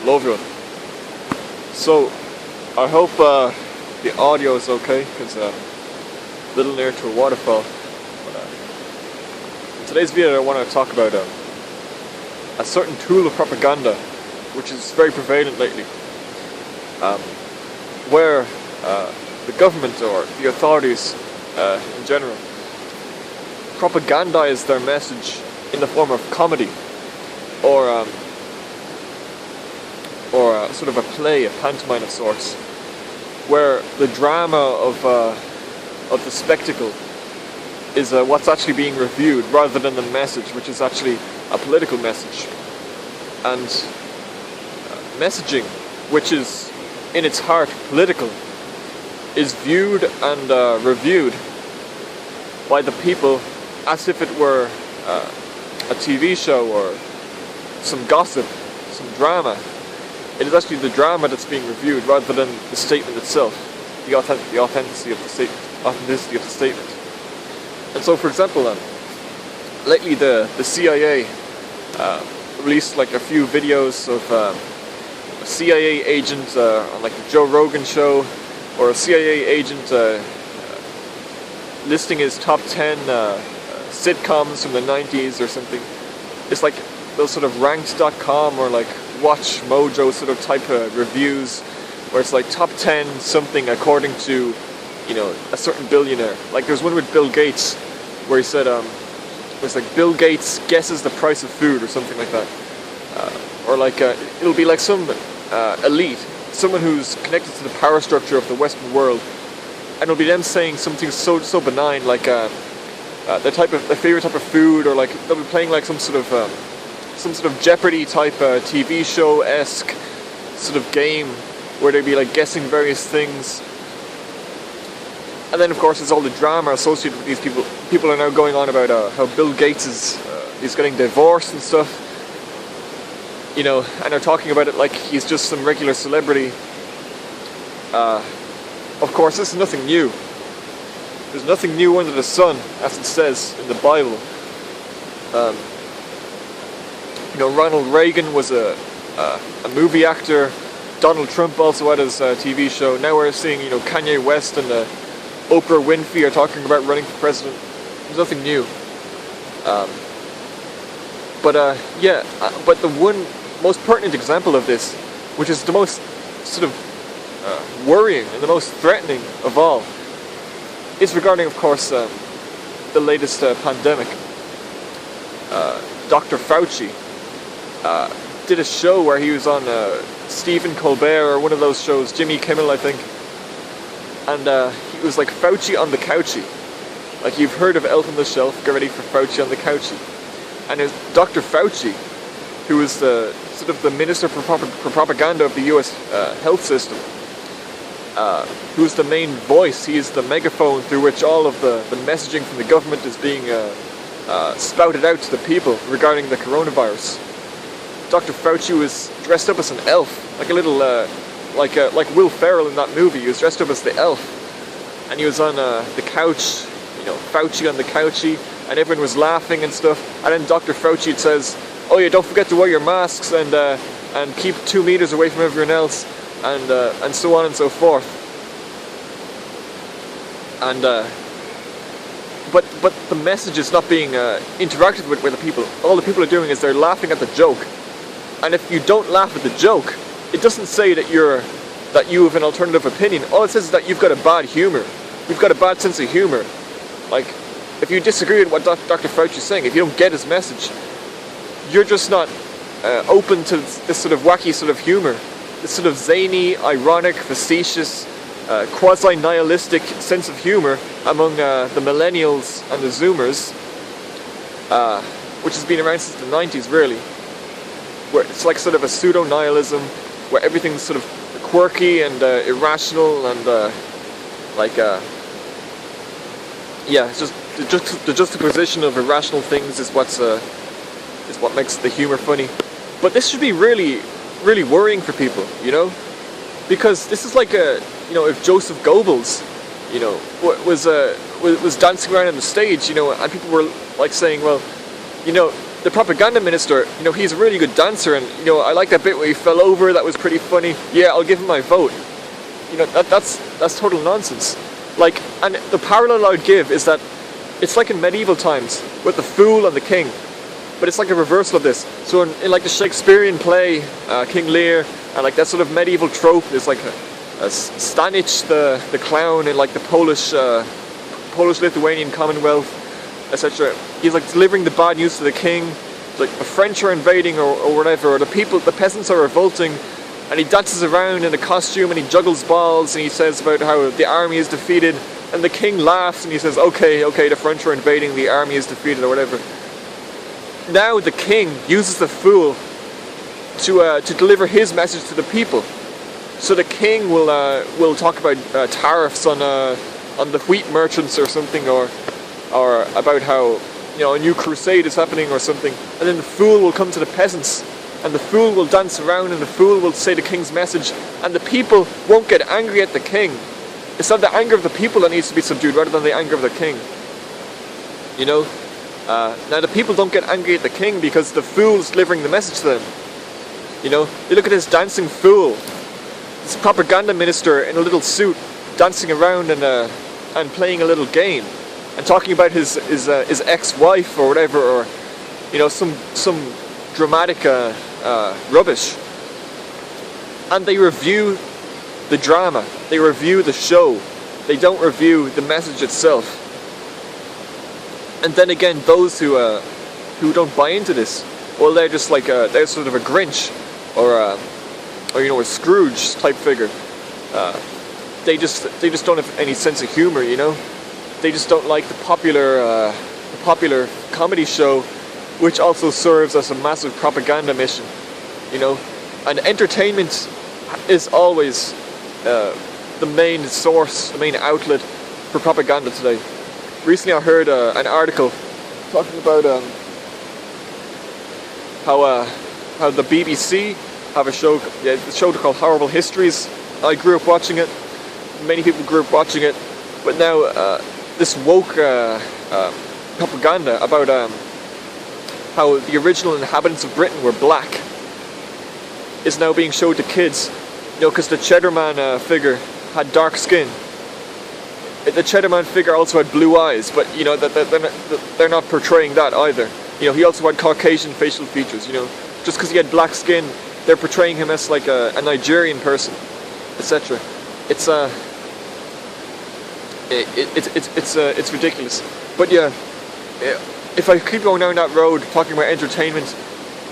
Love you. So, I hope the audio is okay, because a little near to a waterfall. But, in today's video I want to talk about a certain tool of propaganda which is very prevalent lately, where the government or the authorities in general propagandize their message in the form of comedy or sort of a play, a pantomime of sorts, where the drama of the spectacle is what's actually being reviewed rather than the message, which is actually a political message. And messaging, which is in its heart political, is viewed and reviewed by the people as if it were a TV show or some gossip, some drama. It is actually the drama that's being reviewed rather than the statement itself, the authenticity of the statement. And so, for example, lately the CIA released like a few videos of a CIA agent on like the Joe Rogan show, or a CIA agent listing his top 10 sitcoms from the 90s or something. It's like those sort of ranked.com or like Watch Mojo sort of type of reviews, where it's like top 10 something according to, you know, a certain billionaire. Like there's one with Bill Gates where he said it's like Bill Gates guesses the price of food or something like that, or like it'll be like some elite, someone who's connected to the power structure of the Western world, and it'll be them saying something so benign like their favorite type of food, or like they'll be playing like some sort of Jeopardy type TV show-esque sort of game where they'd be like guessing various things. And then of course there's all the drama associated with these people. People are now going on about how Bill Gates is getting divorced and stuff, you know, and they're talking about it like he's just some regular celebrity. Of course, this is nothing new. There's nothing new under the sun, as it says in the Bible. You know, Ronald Reagan was a movie actor. Donald Trump also had his TV show. Now we're seeing, you know, Kanye West and Oprah Winfrey are talking about running for president. There's nothing new. But the one most pertinent example of this, which is the most sort of worrying and the most threatening of all, is regarding, of course, the latest pandemic. Dr. Fauci did a show where he was on Stephen Colbert or one of those shows, Jimmy Kimmel, I think, and he was like Fauci on the couchy. Like, you've heard of Elf on the Shelf, get ready for Fauci on the couchy. And it was Dr. Fauci, who is the sort of the minister for propaganda of the US health system, who is the main voice. He is the megaphone through which all of the messaging from the government is being spouted out to the people regarding the coronavirus. Dr. Fauci was dressed up as an elf, like a little, like Will Ferrell in that movie. He was dressed up as the elf, and he was on the couch, you know, Fauci on the couchy, and everyone was laughing and stuff. And then Dr. Fauci says, "Oh yeah, don't forget to wear your masks and keep 2 meters away from everyone else," and so on and so forth. And but the message is not being interacted with the people. All the people are doing is they're laughing at the joke. And if you don't laugh at the joke, it doesn't say that you have an alternative opinion. All it says is that you've got a bad humor. You've got a bad sense of humor. Like, if you disagree with what Dr. Fauci is saying, if you don't get his message, you're just not open to this sort of wacky sort of humor, this sort of zany, ironic, facetious, quasi-nihilistic sense of humor among the millennials and the zoomers, which has been around since the 90s, really, where it's like sort of a pseudo-nihilism, where everything's sort of quirky and irrational and it's just the juxtaposition of irrational things is what makes the humor funny. But this should be really, really worrying for people, you know, because this is like if Joseph Goebbels, you know, was dancing around on the stage, you know, and people were like saying, well, you know, the propaganda minister, he's a really good dancer, and I like that bit where he fell over. That was pretty funny. Yeah, I'll give him my vote. That's total nonsense. Like, and the parallel I would give is that it's like in medieval times with the fool and the king, but it's like a reversal of this. So in like the Shakespearean play, King Lear, and like that sort of medieval trope, there's like a Stanich the clown in like the Polish-Lithuanian Commonwealth, etc. He's like delivering the bad news to the king. Like the French are invading or whatever, or the peasants are revolting, and he dances around in a costume and he juggles balls and he says about how the army is defeated, and the king laughs and he says, okay, the French are invading, the army is defeated, or whatever. Now the king uses the fool to deliver his message to the people. So the king will talk about tariffs on the wheat merchants or something, or about how a new crusade is happening or something, and then the fool will come to the peasants, and the fool will dance around, and the fool will say the king's message, and the people won't get angry at the king. It's not the anger of the people that needs to be subdued, rather than the anger of the king. Now the people don't get angry at the king because the fool's delivering the message to them. They look at this dancing fool, this propaganda minister in a little suit, dancing around and playing a little game, and talking about his ex-wife or whatever, or some dramatic rubbish. And they review the drama, they review the show, they don't review the message itself. And then again, those who don't buy into this, well, they're just like they're sort of a Grinch or a Scrooge type figure. They just don't have any sense of humor. They just don't like the popular comedy show, which also serves as a massive propaganda mission. And entertainment is always the main source, the main outlet for propaganda today. Recently I heard an article talking about how the BBC have a show called Horrible Histories. I grew up watching it, many people grew up watching it, but now this woke propaganda about how the original inhabitants of Britain were black is now being showed to kids, because the Cheddar Man figure had dark skin. The Cheddar Man figure also had blue eyes, but they're not portraying that either. He also had Caucasian facial features. Just because he had black skin, they're portraying him as like a Nigerian person, etc. It's ridiculous. But yeah, if I keep going down that road talking about entertainment,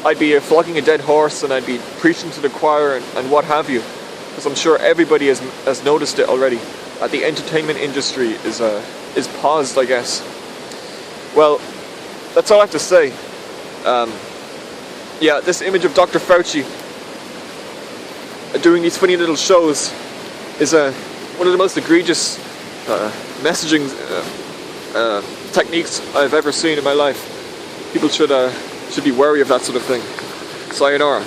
I'd be flogging a dead horse, and I'd be preaching to the choir and what have you, because I'm sure everybody has noticed it already. The entertainment industry is paused, I guess. Well, that's all I have to say. Yeah, this image of Dr. Fauci doing these funny little shows is one of the most egregious messaging techniques I've ever seen in my life. People should be wary of that sort of thing. Sayonara.